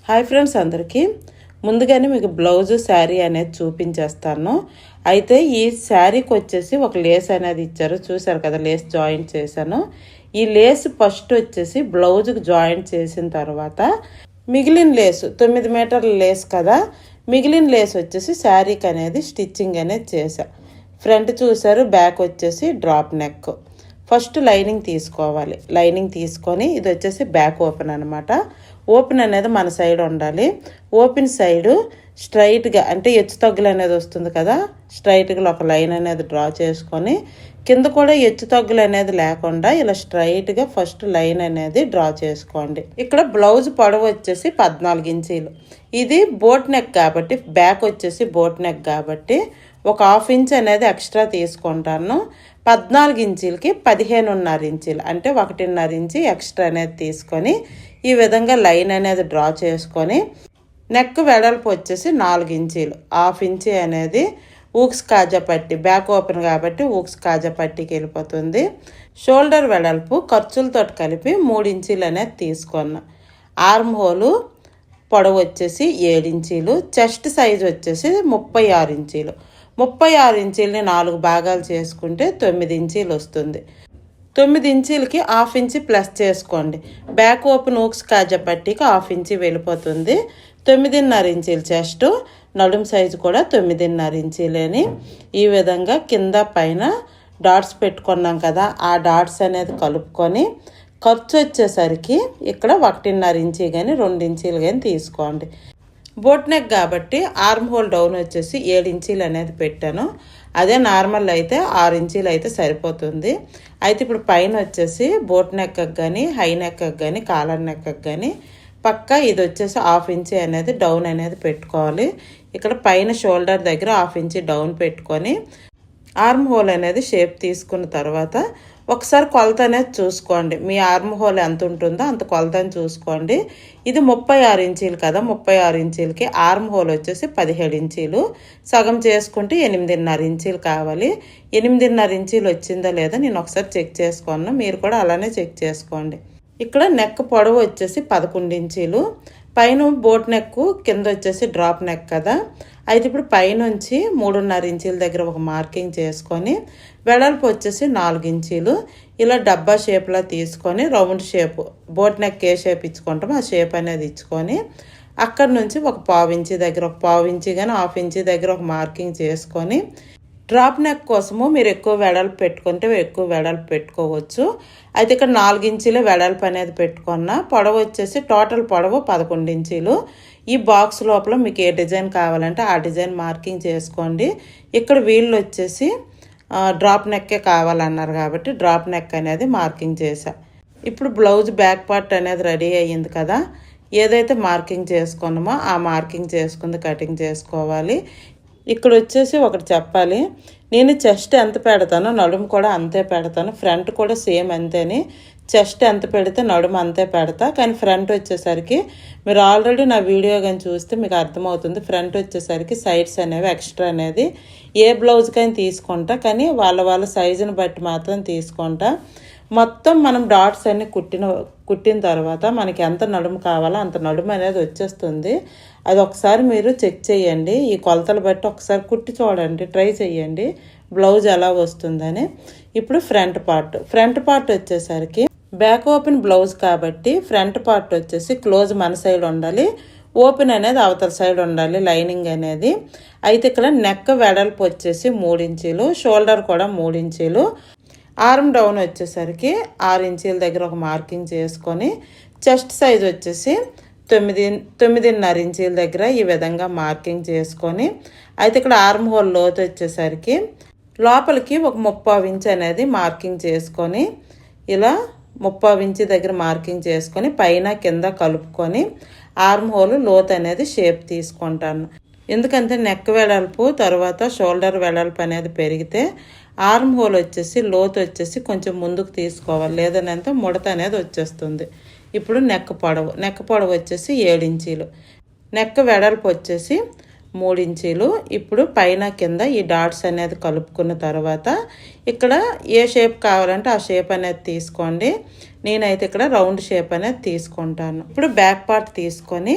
Hi friends, అందరికీ ముందుగానే మీకు బ్లౌజ్ శారీ అనేది చూపించేస్తాను. అయితే ఈ శారీకి వచ్చేసి ఒక లేస్ అనేది ఇచ్చారు, చూసారు కదా, లేస్ జాయింట్ చేశాను. ఈ లేస్ ఫస్ట్ వచ్చేసి బ్లౌజ్కి జాయింట్ చేసిన తర్వాత మిగిలిన లేసు 9 మీటర్ల లేస్ కదా, మిగిలిన లేస్ వచ్చేసి శారీకి అనేది స్టిచ్చింగ్ అనేది చేశా. ఫ్రంట్ చూసారు, బ్యాక్ వచ్చేసి డ్రాప్ నెక్. ఫస్ట్ లైనింగ్ తీసుకోవాలి. లైనింగ్ తీసుకొని ఇది వచ్చేసి బ్యాక్ ఓపెన్ అనమాట. ఓపెన్ అనేది మన సైడ్ ఉండాలి. ఓపెన్ సైడు స్ట్రైట్గా అంటే హెచ్చు తగ్గులు అనేది వస్తుంది కదా, స్ట్రైట్గా ఒక లైన్ అనేది డ్రా చేసుకొని కింద కూడా హెచ్చు తగ్గులు అనేది లేకుండా ఇలా స్ట్రైట్గా ఫస్ట్ లైన్ అనేది డ్రా చేసుకోండి. ఇక్కడ బ్లౌజ్ పొడవు వచ్చేసి 14 ఇంచీలు. ఇది బోట్ నెక్ కాబట్టి, బ్యాక్ వచ్చేసి బోట్ నెక్ కాబట్టి ఒక 1/2 ఇంచ్ అనేది ఎక్స్ట్రా తీసుకుంటాను. 14 ఇంచీలకి 15.5 ఇంచీలు అంటే 1.5 ఇంచి ఎక్స్ట్రా అనేది తీసుకొని ఈ విధంగా లైన్ అనేది డ్రా చేసుకొని నెక్ వెడల్పు వచ్చేసి 4 ఇంచీలు, 1/2 ఇంచి అనేది ఊక్స్ కాజా పట్టి, బ్యాక్ ఓపెన్ కాబట్టి ఊక్స్ కాజా పట్టికి వెళ్ళిపోతుంది. షోల్డర్ వెడల్పు ఖర్చులతో కలిపి 3 ఇంచీలు అనేది తీసుకున్నా. ఆర్మ్ హోలు పొడవు వచ్చేసి 7 ఇంచీలు. చెస్ట్ సైజ్ వచ్చేసి 36 ఇంచీలు. 36 ఇంచీలని 4 భాగాలు చేసుకుంటే 9 ఇంచీలు వస్తుంది. 9 ఇంచీలకి 1/2 ఇంచి ప్లస్ చేసుకోండి. బ్యాక్ ఓపెన్ ఊక్స్ కాజా పట్టికి 1/2 ఇంచి వెళ్ళిపోతుంది. 9.5 ఇంచీలు చెస్ట్, నడుం సైజు కూడా 9.5 ఇంచీలని ఈ విధంగా కింద పైన డాట్స్ పెట్టుకున్నాం కదా, ఆ డాట్స్ అనేది కలుపుకొని ఖర్చు వచ్చేసరికి ఇక్కడ 1.5 ఇంచి కానీ 2 ఇంచీలు కానీ తీసుకోండి. బోట్ నెక్ కాబట్టి ఆర్మ్ హోల్ డౌన్ వచ్చేసి 7 ఇంచీలు అనేది పెట్టాను. అదే నార్మల్ అయితే 6 ఇంచీలు అయితే సరిపోతుంది. అయితే ఇప్పుడు పైన వచ్చేసి బోట్ నెక్ కానీ, హై నెక్ కానీ, కాలర్ నెక్ కానీ పక్కా ఇది వచ్చేసి 1/2 ఇంచి అనేది డౌన్ అనేది పెట్టుకోవాలి. ఇక్కడ పైన షోల్డర్ దగ్గర 1/2 ఇంచి డౌన్ పెట్టుకొని ఆర్మ్ హోల్ అనేది షేప్ తీసుకున్న తర్వాత ఒకసారి కొలత అనేది చూసుకోండి. మీ ఆర్మ్ హోల్ ఎంత ఉంటుందో అంత కొలతని చూసుకోండి. ఇది 36 ఇంచీలు కదా, 36 ఇంచీలకి ఆర్మ్ హోల్ వచ్చేసి 17 ఇంచీలు. సగం చేసుకుంటే 8.5 ఇంచీలు కావాలి. 8.5 ఇంచీలు వచ్చిందా లేదా నేను ఒకసారి చెక్ చేసుకున్నాను, మీరు కూడా అలానే చెక్ చేసుకోండి. ఇక్కడ నెక్ పొడవు వచ్చేసి 11 ఇంచీలు. పైన బోట్ నెక్, కింద వచ్చేసి డ్రాప్ నెక్ కదా. అయితే ఇప్పుడు పైనుంచి 3.5 ఇంచీల దగ్గర ఒక మార్కింగ్ చేసుకొని వెడల్పు వచ్చేసి 4 ఇంచీలు ఇలా డబ్బా షేప్లో తీసుకొని రౌండ్ షేప్, బోట్ నెక్ ఏ షేప్ ఇచ్చుకుంటామో ఆ షేప్ అనేది ఇచ్చుకొని అక్కడ నుంచి ఒక 1/2 ఇంచి దగ్గర, ఒక 1/2 ఇంచి కానీ 1/2 ఇంచి దగ్గర ఒక మార్కింగ్ చేసుకొని డ్రాప్ నెక్ కోసము మీరు ఎక్కువ వెడల్పు పెట్టుకుంటే ఎక్కువ వెడల్పు పెట్టుకోవచ్చు. అయితే ఇక్కడ 4 ఇంచీలు వెడల్పు అనేది పెట్టుకున్న. పొడవు వచ్చేసి టోటల్ పొడవు 11 ఇంచీలు. ఈ బాక్స్ లోపల మీకు ఏ డిజైన్ కావాలంటే ఆ డిజైన్ మార్కింగ్ చేసుకోండి. ఇక్కడ వీళ్ళు వచ్చేసి డ్రాప్ నెక్కే కావాలన్నారు కాబట్టి డ్రాప్ నెక్ అనేది మార్కింగ్ చేశా. ఇప్పుడు బ్లౌజ్ బ్యాక్ పార్ట్ అనేది రెడీ అయ్యింది కదా, ఏదైతే మార్కింగ్ చేసుకున్నామో ఆ మార్కింగ్ చేసుకుంది కటింగ్ చేసుకోవాలి. ఇక్కడ వచ్చేసి ఒకటి చెప్పాలి, నేను చెస్ట్ ఎంత పెడతానో నడుము కూడా అంతే పెడతాను. ఫ్రంట్ కూడా సేమ్ అంతేని, చెస్ట్ ఎంత పెడితే నడుము అంతే పెడతా. కానీ ఫ్రంట్ వచ్చేసరికి మీరు ఆల్రెడీ నా వీడియో కానీ చూస్తే మీకు అర్థమవుతుంది. ఫ్రంట్ వచ్చేసరికి సైడ్స్ అనేవి ఎక్స్ట్రా అనేది ఏ బ్లౌజ్కైనా తీసుకుంటా, కానీ వాళ్ళ సైజుని బట్టి మాత్రం తీసుకుంటా. మొత్తం మనం డాట్స్ అన్ని కుట్టిన తర్వాత మనకి ఎంత నడుము కావాలో అంత నడుము అనేది వచ్చేస్తుంది. అది ఒకసారి మీరు చెక్ చేయండి. ఈ కొలతలు బట్టి ఒకసారి కుట్టి చూడండి, ట్రై చేయండి బ్లౌజ్ ఎలా వస్తుందని. ఇప్పుడు ఫ్రంట్ పార్ట్ వచ్చేసరికి బ్యాక్ ఓపెన్ బ్లౌజ్ కాబట్టి ఫ్రంట్ పార్ట్ వచ్చేసి క్లోజ్ మన సైడ్ ఉండాలి, ఓపెన్ అనేది అవతల సైడ్ ఉండాలి లైనింగ్ అనేది. అయితే ఇక్కడ నెక్ వెడల్పు వచ్చేసి 3 ఇంచీలు, షోల్డర్ కూడా 3 ఇంచీలు. ఆర్మ్ డౌన్ వచ్చేసరికి 6 ఇంచీల దగ్గర ఒక మార్కింగ్ చేసుకొని చెస్ట్ సైజ్ వచ్చేసి 9.5 ఇంచీల దగ్గర ఈ విధంగా మార్కింగ్ చేసుకొని, అయితే ఇక్కడ ఆర్మ్ హోల్ లోతు వచ్చేసరికి లోపలికి ఒక 3/4 ఇంచ్ అనేది మార్కింగ్ చేసుకొని ఇలా 3/4 ఇంచ్ దగ్గర మార్కింగ్ చేసుకొని పైన కింద కలుపుకొని ఆర్మ్ హోల్ లోతు అనేది షేప్ తీసుకుంటాను. ఎందుకంటే నెక్ వెడల్పు తర్వాత షోల్డర్ వెడల్పు అనేది పెరిగితే ఆర్మ్ హోల్ వచ్చేసి లోతు వచ్చేసి కొంచెం ముందుకు తీసుకోవాలి, లేదనంటే ముడత అనేది వచ్చేస్తుంది. ఇప్పుడు నెక్ పొడవు వచ్చేసి 7 ఇంచీలు, నెక్ వెడల్పు వచ్చేసి 3 ఇంచీలు. ఇప్పుడు పైన కింద ఈ డాట్స్ అనేది కలుపుకున్న తర్వాత ఇక్కడ ఏ షేప్ కావాలంటే ఆ షేప్ అనేది తీసుకోండి. నేనైతే ఇక్కడ రౌండ్ షేప్ అనేది తీసుకుంటాను. ఇప్పుడు బ్యాక్ పార్ట్ తీసుకొని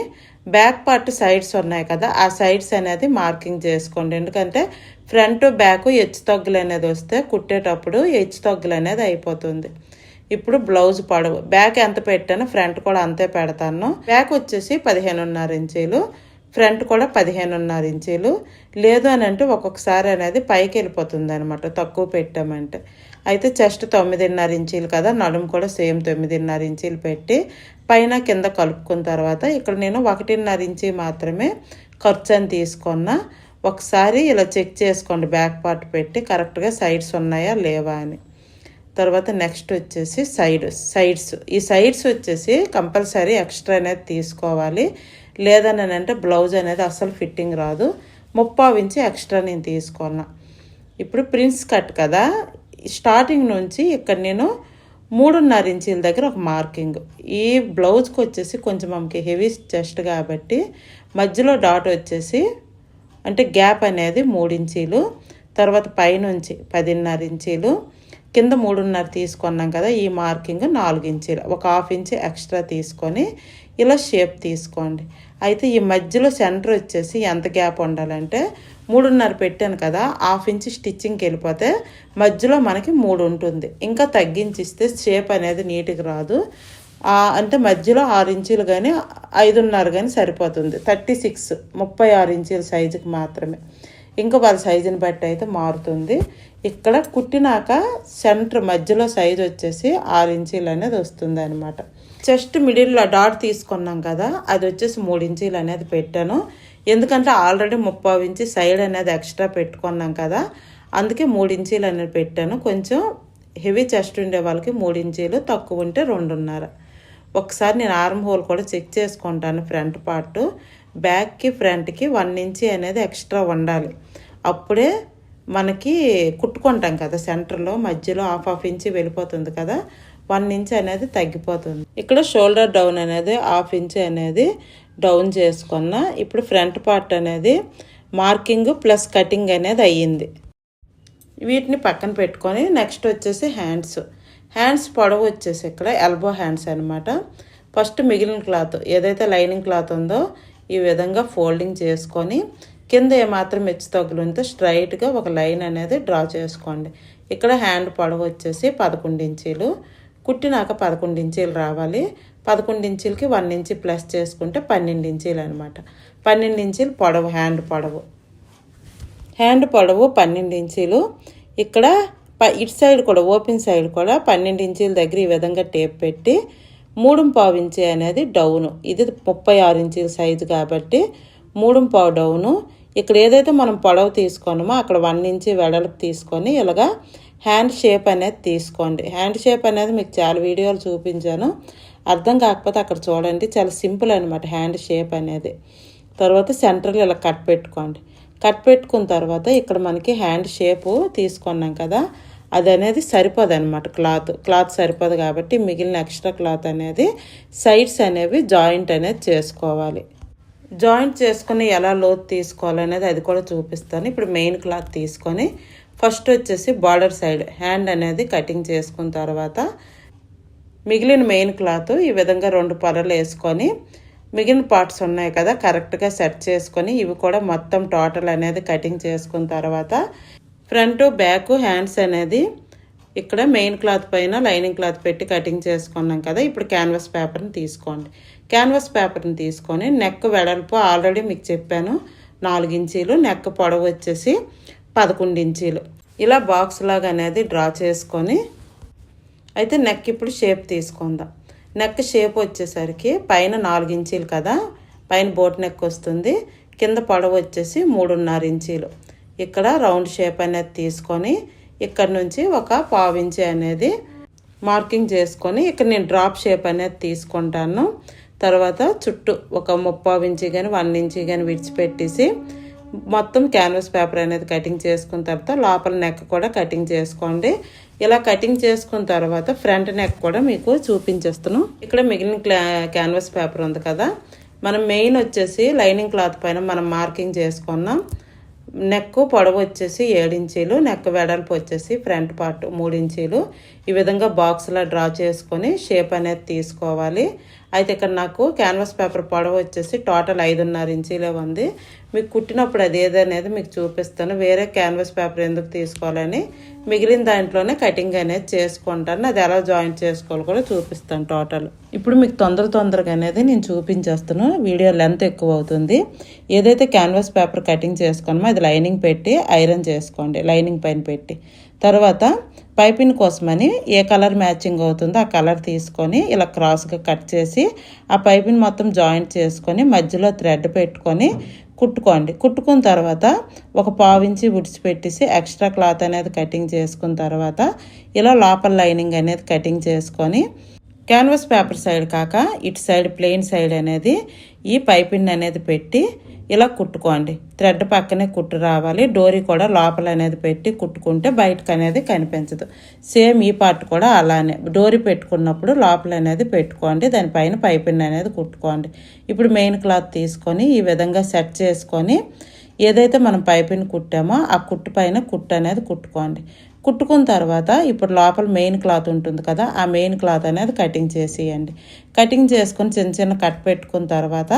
బ్యాక్ పార్ట్ సైడ్స్ ఉన్నాయి కదా, ఆ సైడ్స్ అనేది మార్కింగ్ చేసుకోండి. ఎందుకంటే ఫ్రంట్ బ్యాక్ హెచ్చు తగ్గులు అనేది వస్తే కుట్టేటప్పుడు హెచ్చు తగ్గులు అనేది అయిపోతుంది. ఇప్పుడు బ్లౌజ్ పొడవు బ్యాక్ ఎంత పెట్టానో ఫ్రంట్ కూడా అంతే పెడతాను. బ్యాక్ వచ్చేసి 15.5 ఇంచీలు, ఫ్రంట్ కూడా 15.5 ఇంచీలు. లేదు అని అంటే ఒక్కొక్కసారి అనేది పైకి వెళ్ళిపోతుంది అనమాట తక్కువ పెట్టామంటే. అయితే చెస్ట్ 9.5 ఇంచీలు కదా, నడుము కూడా సేమ్ 9.5 ఇంచీలు పెట్టి పైన కింద కలుపుకున్న తర్వాత ఇక్కడ నేను 1.5 ఇంచీ మాత్రమే ఖర్చు అని తీసుకున్నా. ఒకసారి ఇలా చెక్ చేసుకోండి బ్యాక్ పార్ట్ పెట్టి కరెక్ట్గా సైడ్స్ ఉన్నాయా లేవా అని. తర్వాత నెక్స్ట్ వచ్చేసి సైడ్స్ ఈ సైడ్స్ వచ్చేసి కంపల్సరీ ఎక్స్ట్రా అనేది తీసుకోవాలి. లేదని అంటే బ్లౌజ్ అనేది అసలు ఫిట్టింగ్ రాదు. 30 ఇంచు ఎక్స్ట్రా నేను తీసుకున్నా. ఇప్పుడు ప్రిన్స్ కట్ కదా, స్టార్టింగ్ నుంచి ఇక్కడ నేను 3.5 ఇంచీల దగ్గర ఒక మార్కింగ్. ఈ బ్లౌజ్కి వచ్చేసి కొంచెం మనకి హెవీ చెస్ట్ కాబట్టి మధ్యలో డాట్ వచ్చేసి అంటే గ్యాప్ అనేది 3 ఇంచీలు. తర్వాత పైనుంచి 10.5 ఇంచీలు, కింద 3.5 తీసుకున్నాం కదా, ఈ మార్కింగ్ 4 ఇంచీలు, ఒక 1/2 ఇంచ్ ఎక్స్ట్రా తీసుకొని ఇలా షేప్ తీసుకోండి. అయితే ఈ మధ్యలో సెంటర్ వచ్చేసి ఎంత గ్యాప్ ఉండాలంటే 3.5 పెట్టాను కదా, 1/2 ఇంచ్ స్టిచ్చింగ్కి వెళ్ళిపోతే మధ్యలో మనకి 3 ఉంటుంది. ఇంకా తగ్గించిస్తే షేప్ అనేది నీట్గా రాదు. అంటే మధ్యలో 6 ఇంచీలు కానీ 5.5 కానీ సరిపోతుంది. 36 ఇంచీల సైజుకి మాత్రమే. ఇంకా వాళ్ళ సైజుని బట్టి అయితే మారుతుంది. ఇక్కడ కుట్టినాక సెంటర్ మధ్యలో సైజు వచ్చేసి 6 ఇంచీలు అనేది వస్తుంది అనమాట. చెస్ట్ మిడిల్లో డాట్ తీసుకున్నాం కదా, అది వచ్చేసి 3 ఇంచీలు అనేది పెట్టాను. ఎందుకంటే ఆల్రెడీ 30 ఇంచు సైడ్ అనేది ఎక్స్ట్రా పెట్టుకున్నాం కదా, అందుకే 3 ఇంచీలు అనేది పెట్టాను. కొంచెం హెవీ చెస్ట్ ఉండే వాళ్ళకి 3 ఇంచీలు, తక్కువ ఉంటే 2.5. ఒకసారి నేను ఆర్మ్ హోల్ కూడా చెక్ చేసుకుంటాను. ఫ్రంట్ పార్ట్ బ్యాక్కి ఫ్రంట్కి 1 ఇంచీ అనేది ఎక్స్ట్రా ఉండాలి. అప్పుడే మనకి కుట్టుకుంటాం కదా, సెంటర్లో మధ్యలో 1/2 ఇంచీ వెళ్ళిపోతుంది కదా, 1 ఇంచ్ అనేది తగ్గిపోతుంది. ఇక్కడ షోల్డర్ డౌన్ అనేది 1/2 ఇంచ్ అనేది డౌన్ చేసుకున్న. ఇప్పుడు ఫ్రంట్ పార్ట్ అనేది మార్కింగ్ ప్లస్ కటింగ్ అనేది అయ్యింది. వీటిని పక్కన పెట్టుకొని నెక్స్ట్ వచ్చేసి హ్యాండ్స్ పొడవు వచ్చేసి ఇక్కడ ఎల్బో హ్యాండ్స్ అనమాట. ఫస్ట్ మిగిలిన క్లాత్ ఏదైతే లైనింగ్ క్లాత్ ఉందో ఈ విధంగా ఫోల్డింగ్ చేసుకొని కింద ఏమాత్రం హెచ్చు తగ్గులు ఉంటే స్ట్రైట్గా ఒక లైన్ అనేది డ్రా చేసుకోండి. ఇక్కడ హ్యాండ్ పొడవు వచ్చేసి 11 ఇంచీలు, కుట్టినాక 11 ఇంచీలు రావాలి. 11 ఇంచీలకి 1 ఇంచీ ప్లస్ చేసుకుంటే 12 ఇంచీలు అనమాట. 12 ఇంచీలు పొడవు హ్యాండ్ పొడవు 12 ఇంచీలు. ఇక్కడ ఇటు సైడ్ కూడా ఓపెన్ సైడ్ కూడా 12 ఇంచీల దగ్గర ఈ విధంగా టేప్ పెట్టి 3.5 ఇంచీ అనేది డౌను. ఇది 36 ఇంచీల సైజు కాబట్టి 3.5 డౌను. ఇక్కడ ఏదైతే మనం పొడవు తీసుకున్నామో అక్కడ 1 ఇంచీ వెడల్పు తీసుకొని ఇలాగా హ్యాండ్ షేప్ అనేది తీసుకోండి. హ్యాండ్ షేప్ అనేది మీకు చాలా వీడియోలు చూపించాను, అర్థం కాకపోతే అక్కడ చూడండి. చాలా సింపుల్ అనమాట హ్యాండ్ షేప్ అనేది. తర్వాత సెంటర్లో ఇలా కట్ పెట్టుకోండి. కట్ పెట్టుకున్న తర్వాత ఇక్కడ మనకి హ్యాండ్ షేపు తీసుకున్నాం కదా, అది అనేది సరిపోదు అనమాట. క్లాత్ సరిపోదు కాబట్టి మిగిలిన ఎక్స్ట్రా క్లాత్ అనేది సైడ్స్ అనేవి జాయింట్ అనేది చేసుకోవాలి. జాయింట్ చేసుకుని ఎలా లోతు తీసుకోవాలనేది అది కూడా చూపిస్తాను. ఇప్పుడు మెయిన్ క్లాత్ తీసుకొని ఫస్ట్ వచ్చేసి బార్డర్ సైడ్ హ్యాండ్ అనేది కటింగ్ చేసుకున్న తర్వాత మిగిలిన మెయిన్ క్లాత్ ఈ విధంగా 2 పొరలు వేసుకొని మిగిలిన పార్ట్స్ ఉన్నాయి కదా కరెక్ట్గా సెట్ చేసుకొని ఇవి కూడా మొత్తం టోటల్ అనేది కటింగ్ చేసుకున్న తర్వాత ఫ్రంట్ బ్యాక్ హ్యాండ్స్ అనేది ఇక్కడ మెయిన్ క్లాత్ పైన లైనింగ్ క్లాత్ పెట్టి కటింగ్ చేసుకున్నాం కదా. ఇప్పుడు క్యాన్వాస్ పేపర్ని తీసుకోండి. క్యాన్వాస్ పేపర్ని తీసుకొని నెక్ వెడల్పు ఆల్రెడీ మీకు చెప్పాను 4 ఇంచీలు, నెక్ పొడవు వచ్చేసి 11 ఇంచీలు. ఇలా బాక్స్ లాగా అనేది డ్రా చేసుకొని అయితే నెక్ ఇప్పుడు షేప్ తీసుకుందాం. నెక్ షేప్ వచ్చేసరికి పైన 4 ఇంచీలు కదా, పైన బోట్ నెక్ వస్తుంది. కింద పొడవు వచ్చేసి 3.5 ఇంచీలు. ఇక్కడ రౌండ్ షేప్ అనేది తీసుకొని ఇక్కడ నుంచి ఒక 1/2 ఇంచీ అనేది మార్కింగ్ చేసుకొని ఇక్కడ నేను డ్రాప్ షేప్ అనేది తీసుకుంటాను. తర్వాత చుట్టూ ఒక 30 ఇంచీ కానీ 1 ఇంచీ కానీ విడిచిపెట్టేసి మొత్తం క్యాన్వాస్ పేపర్ అనేది కటింగ్ చేసుకున్న తర్వాత లోపల నెక్ కూడా కటింగ్ చేసుకోండి. ఇలా కటింగ్ చేసుకున్న తర్వాత ఫ్రంట్ నెక్ కూడా మీకు చూపించేస్తాను. ఇక్కడ మిగిలిన క్యాన్వాస్ పేపర్ ఉంది కదా, మనం మెయిన్ వచ్చేసి లైనింగ్ క్లాత్ పైన మనం మార్కింగ్ చేసుకున్నాం నెక్ పొడవు వచ్చేసి 7 ఇంచీలు, నెక్ వెడల్పు వచ్చేసి ఫ్రంట్ పార్ట్ 3 ఇంచీలు. ఈ విధంగా బాక్స్లో డ్రా చేసుకొని షేప్ అనేది తీసుకోవాలి. అయితే ఇక్కడ నాకు క్యాన్వాస్ పేపర్ పొడవు వచ్చేసి టోటల్ 5.5 ఇంచీలే ఉంది. మీకు కుట్టినప్పుడు అది ఏదనేది మీకు చూపిస్తాను. వేరే క్యాన్వాస్ పేపర్ ఎందుకు తీసుకోవాలని మిగిలిన దాంట్లోనే కటింగ్ అనేది చేసుకుంటాను. అది ఎలా జాయింట్ చేసుకోవాలో కూడా చూపిస్తాను టోటల్. ఇప్పుడు మీకు తొందరగా అనేది నేను చూపించేస్తాను. వీడియో లెంత్ ఎక్కువ అవుతుంది. ఏదైతే క్యాన్వాస్ పేపర్ కటింగ్ చేసుకున్నామో అది లైనింగ్ పెట్టి ఐరన్ చేసుకోండి, లైనింగ్ పైన పెట్టి. తర్వాత పైపింగ్ కోసమని ఏ కలర్ మ్యాచింగ్ అవుతుందో ఆ కలర్ తీసుకొని ఇలా క్రాస్గా కట్ చేసి ఆ పైపింగ్ మొత్తం జాయింట్ చేసుకొని మధ్యలో థ్రెడ్ పెట్టుకొని కుట్టుకోండి. కుట్టుకున్న తర్వాత ఒక 1/4 ఇంచి విడిచిపెట్టేసి ఎక్స్ట్రా క్లాత్ అనేది కటింగ్ చేసుకున్న తర్వాత ఇలా లోపల లైనింగ్ అనేది కటింగ్ చేసుకొని క్యాన్వాస్ పేపర్ సైడ్ కాక ఇటు సైడ్ ప్లెయిన్ సైడ్ అనేది ఈ పైపింగ్ అనేది పెట్టి ఇలా కుట్టుకోండి. థ్రెడ్ పక్కనే కుట్టు రావాలి. డోరీ కూడా లోపల అనేది పెట్టి కుట్టుకుంటే బయటకు అనేది కనిపించదు. సేమ్ ఈ పార్ట్ కూడా అలానే డోరీ పెట్టుకున్నప్పుడు లోపల అనేది పెట్టుకోండి, దానిపైన పైపింగ్ అనేది కుట్టుకోండి. ఇప్పుడు మెయిన్ క్లాత్ తీసుకొని ఈ విధంగా సెట్ చేసుకొని ఏదైతే మనం పైపింగ్ కుట్టామో ఆ కుట్టు పైన కుట్టు అనేది కుట్టుకోండి. కుట్టుకున్న తర్వాత ఇప్పుడు లోపల మెయిన్ క్లాత్ ఉంటుంది కదా, ఆ మెయిన్ క్లాత్ అనేది కటింగ్ చేసేయండి. కటింగ్ చేసుకొని చిన్న కట్ పెట్టుకున్న తర్వాత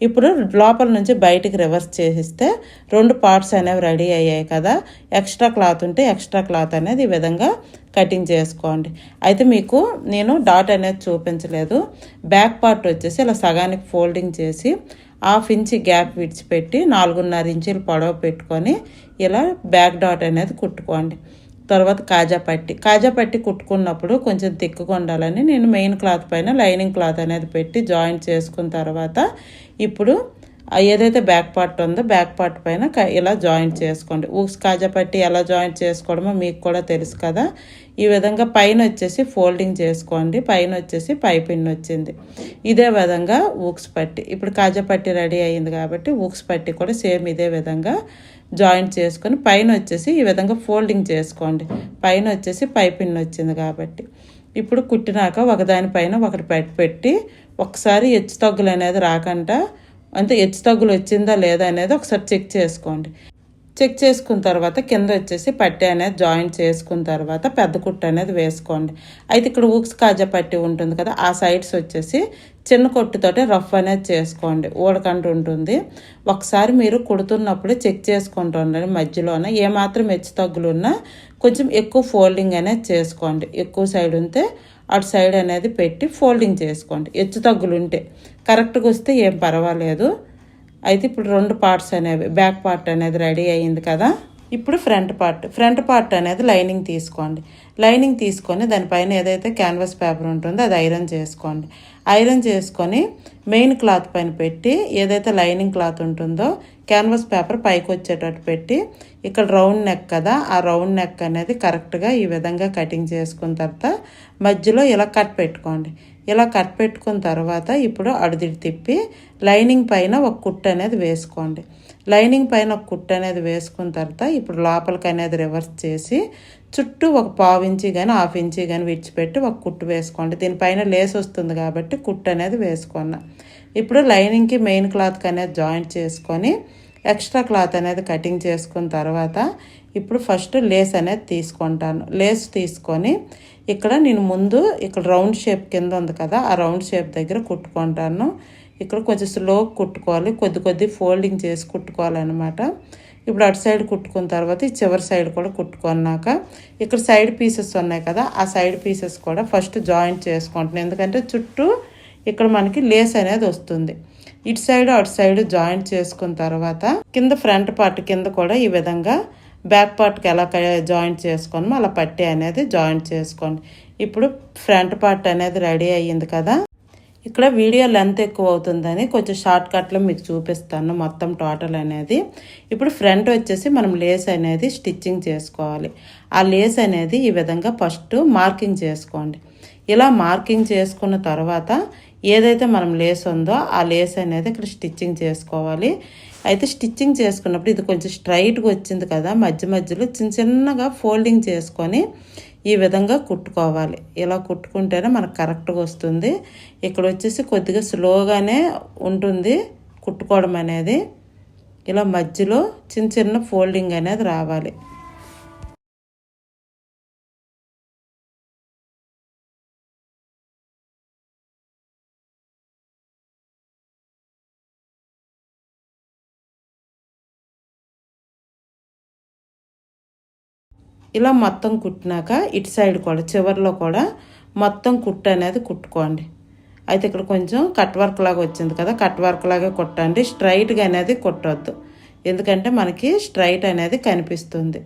ఇప్పుడు లోపల నుంచి బయటికి రివర్స్ చేసిస్తే 2 పార్ట్స్ అనేవి రెడీ అయ్యాయి కదా. ఎక్స్ట్రా క్లాత్ ఉంటే ఎక్స్ట్రా క్లాత్ అనేది ఈ విధంగా కటింగ్ చేసుకోండి. అయితే మీకు నేను డాట్ అనేది చూపించలేదు. బ్యాక్ పార్ట్ వచ్చేసి ఇలా సగానికి ఫోల్డింగ్ చేసి 1/2 ఇంచి గ్యాప్ విడిచిపెట్టి 4.5 ఇంచులు పొడవు పెట్టుకొని ఇలా బ్యాక్ డాట్ అనేది కుట్టుకోండి. తర్వాత కాజా పట్టి కుట్టుకున్నప్పుడు కొంచెం తిక్కుగా ఉండాలని నేను మెయిన్ క్లాత్ పైన లైనింగ్ క్లాత్ అనేది పెట్టి జాయింట్ చేసుకున్న తర్వాత ఇప్పుడు ఏదైతే బ్యాక్ పార్ట్ ఉందో బ్యాక్ పార్ట్ పైన ఇలా జాయింట్ చేసుకోండి. ఊక్స్ కాజా పట్టి ఎలా జాయింట్ చేసుకోవడమో మీకు కూడా తెలుసు కదా. ఈ విధంగా పైన వచ్చేసి ఫోల్డింగ్ చేసుకోండి, పైన వచ్చేసి పైపింగ్ వచ్చింది. ఇదే విధంగా ఊక్స్ పట్టి ఇప్పుడు కాజా పట్టి రెడీ అయ్యింది కాబట్టి ఊక్స్ పట్టి కూడా సేమ్ ఇదే విధంగా జాయింట్ చేసుకొని పైన వచ్చేసి ఈ విధంగా ఫోల్డింగ్ చేసుకోండి. పైన వచ్చేసి పైపింగ్ వచ్చింది కాబట్టి ఇప్పుడు కుట్టినాక ఒకదానిపైన ఒకటి పెట్టి ఒకసారి హెచ్చు తగ్గులు అనేది రాకుండా అంటే హెచ్చు తగ్గులు వచ్చిందా లేదా అనేది ఒకసారి చెక్ చేసుకోండి. చెక్ చేసుకున్న తర్వాత కింద వచ్చేసి పట్టి అనేది జాయింట్ చేసుకున్న తర్వాత పెద్ద కుట్టు అనేది వేసుకోండి. అయితే ఇక్కడ ఊక్స్ కాజా పట్టి ఉంటుంది కదా, ఆ సైడ్స్ వచ్చేసి చిన్న కొట్టుతోటి రఫ్ అనేది చేసుకోండి, ఊడకంటూ ఉంటుంది. ఒకసారి మీరు కుడుతున్నప్పుడు చెక్ చేసుకుంటూ ఉండండి. మధ్యలోన ఏమాత్రం హెచ్చు తగ్గులు ఉన్నా కొంచెం ఎక్కువ ఫోల్డింగ్ అనేది చేసుకోండి. ఎక్కువ సైడ్ ఉంటే అటు సైడ్ అనేది పెట్టి ఫోల్డింగ్ చేసుకోండి. హెచ్చు తగ్గులు ఉంటే కరెక్ట్గా వస్తే ఏం పర్వాలేదు. అయితే ఇప్పుడు 2 పార్ట్స్ అనేవి బ్యాక్ పార్ట్ అనేది రెడీ అయ్యింది కదా. ఇప్పుడు ఫ్రంట్ పార్ట్ అనేది లైనింగ్ తీసుకోండి. లైనింగ్ తీసుకొని దానిపైన ఏదైతే క్యాన్వాస్ పేపర్ ఉంటుందో అది ఐరన్ చేసుకోండి. ఐరన్ చేసుకొని మెయిన్ క్లాత్ పైన పెట్టి ఏదైతే లైనింగ్ క్లాత్ ఉంటుందో క్యాన్వాస్ పేపర్ పైకి వచ్చేటట్టు పెట్టి ఇక్కడ రౌండ్ నెక్ కదా, ఆ రౌండ్ నెక్ అనేది కరెక్ట్గా ఈ విధంగా కటింగ్ చేసుకున్న తర్వాత మధ్యలో ఇలా కట్ పెట్టుకోండి. ఇలా కట్ పెట్టుకున్న తర్వాత ఇప్పుడు అడుదిడి తిప్పి లైనింగ్ పైన ఒక కుట్టు అనేది వేసుకోండి. లైనింగ్ పైన ఒక కుట్టు అనేది వేసుకున్న తర్వాత ఇప్పుడు లోపలికి అనేది రివర్స్ చేసి చుట్టూ ఒక 1/4 ఇంచి కానీ 1/2 ఇంచి కానీ విడిచిపెట్టి ఒక కుట్టు వేసుకోండి. దీనిపైన లేస్ వస్తుంది కాబట్టి కుట్టు అనేది వేసుకున్నా. ఇప్పుడు లైనింగ్కి మెయిన్ క్లాత్కి అనేది జాయింట్ చేసుకొని ఎక్స్ట్రా క్లాత్ అనేది కటింగ్ చేసుకున్న తర్వాత ఇప్పుడు ఫస్ట్ లేస్ అనేది తీసుకుంటాను. లేస్ తీసుకొని ఇక్కడ నేను ముందు ఇక్కడ రౌండ్ షేప్ కింద ఉంది కదా, ఆ రౌండ్ షేప్ దగ్గర కుట్టుకుంటాను. ఇక్కడ కొంచెం స్లో కుట్టుకోవాలి, కొద్ది ఫోల్డింగ్ చేసి కుట్టుకోవాలన్నమాట. ఇప్పుడు అటు సైడ్ కుట్టుకున్న తర్వాత ఈ చివరి సైడ్ కూడా కుట్టుకున్నాక ఇక్కడ సైడ్ పీసెస్ ఉన్నాయి కదా, ఆ సైడ్ పీసెస్ కూడా ఫస్ట్ జాయింట్ చేసుకుంటున్నాను. ఎందుకంటే చుట్టూ ఇక్కడ మనకి లేస్ అనేది వస్తుంది. ఇటు సైడ్ అటు సైడ్ జాయింట్ చేసుకున్న తర్వాత కింద ఫ్రంట్ పార్ట్ కింద కూడా ఈ విధంగా బ్యాక్ పార్ట్కి ఎలా జాయింట్ చేసుకోమో అలా పట్టి అనేది జాయింట్ చేసుకోండి. ఇప్పుడు ఫ్రంట్ పార్ట్ అనేది రెడీ అయ్యింది కదా. ఇక్కడ వీడియో లెంత్ ఎక్కువ అవుతుందని కొంచెం షార్ట్ కట్లో మీకు చూపిస్తాను మొత్తం టోటల్ అనేది. ఇప్పుడు ఫ్రంట్ వచ్చేసి మనం లేస్ అనేది స్టిచ్చింగ్ చేసుకోవాలి. ఆ లేస్ అనేది ఈ విధంగా ఫస్ట్ మార్కింగ్ చేసుకోండి. ఇలా మార్కింగ్ చేసుకున్న తర్వాత ఏదైతే మనం లేస్ ఉందో ఆ లేస్ అనేది ఇక్కడ స్టిచ్చింగ్ చేసుకోవాలి. అయితే స్టిచ్చింగ్ చేసుకున్నప్పుడు ఇది కొంచెం స్ట్రైట్గా వచ్చింది కదా, మధ్యలో చిన్నగా ఫోల్డింగ్ చేసుకొని ఈ విధంగా కుట్టుకోవాలి. ఇలా కుట్టుకుంటేనే మనకు కరెక్ట్గా వస్తుంది. ఇక్కడ వచ్చేసి కొద్దిగా స్లోగానే ఉంటుంది కుట్టుకోవడం అనేది. ఇలా మధ్యలో చిన్న చిన్న ఫోల్డింగ్ అనేది రావాలి. ఇలా మొత్తం కుట్టినాక ఇటు సైడ్ కూడా చివరిలో కూడా మొత్తం కుట్టు అనేది కుట్టుకోండి. అయితే ఇక్కడ కొంచెం కట్ వర్క్ లాగా వచ్చింది కదా, కట్ వర్క్ లాగే కుట్టండి, స్ట్రైట్గా అనేది కుట్టవద్దు, ఎందుకంటే మనకి స్ట్రైట్ అనేది కనిపిస్తుంది.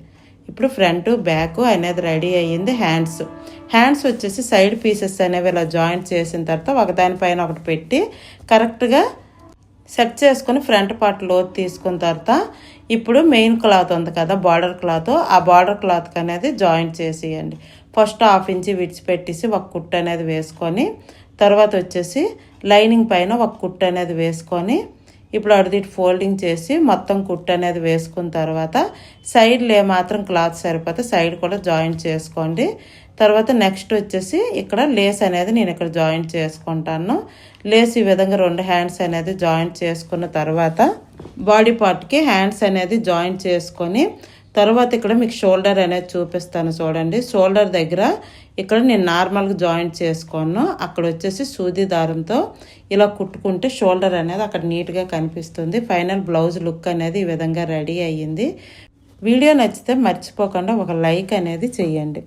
ఇప్పుడు ఫ్రంట్ బ్యాక్ అనేది రెడీ అయ్యింది. హ్యాండ్స్ వచ్చేసి సైడ్ పీసెస్ అనేవి ఇలా జాయింట్ చేసిన తర్వాత ఒకదానిపైన ఒకటి పెట్టి కరెక్ట్గా సెట్ చేసుకొని ఫ్రంట్ పార్ట్ లోతు తీసుకున్న తర్వాత ఇప్పుడు మెయిన్ క్లాత్ ఉంది కదా బార్డర్ క్లాత్, ఆ బార్డర్ క్లాత్కి అనేది జాయింట్ చేసేయండి. ఫస్ట్ 1/2 ఇంచ్ విడిచిపెట్టేసి ఒక కుట్టు అనేది వేసుకొని తర్వాత వచ్చేసి లైనింగ్ పైన ఒక కుట్టు అనేది వేసుకొని ఇప్పుడు అడిదిటి ఫోల్డింగ్ చేసి మొత్తం కుట్టు అనేది వేసుకున్న తర్వాత సైడ్లో ఏమాత్రం క్లాత్ సరిపోతే సైడ్ కూడా జాయింట్ చేసుకోండి. తర్వాత నెక్స్ట్ వచ్చేసి ఇక్కడ లేస్ అనేది నేను ఇక్కడ జాయింట్ చేసుకుంటాను. లేస్ ఈ విధంగా 2 హ్యాండ్స్ అనేది జాయింట్ చేసుకున్న తర్వాత బాడీ పార్ట్కి హ్యాండ్స్ అనేది జాయింట్ చేసుకొని తర్వాత ఇక్కడ మీకు షోల్డర్ అనేది చూపిస్తాను చూడండి. షోల్డర్ దగ్గర ఇక్కడ నేను నార్మల్గా జాయింట్ చేసుకోను, అక్కడ వచ్చేసి సూది దారంతో ఇలా కుట్టుకుంటే షోల్డర్ అనేది అక్కడ నీట్గా కనిపిస్తుంది. ఫైనల్ బ్లౌజ్ లుక్ అనేది ఈ విధంగా రెడీ అయ్యింది. వీడియో నచ్చితే మర్చిపోకుండా ఒక లైక్ అనేది చేయండి.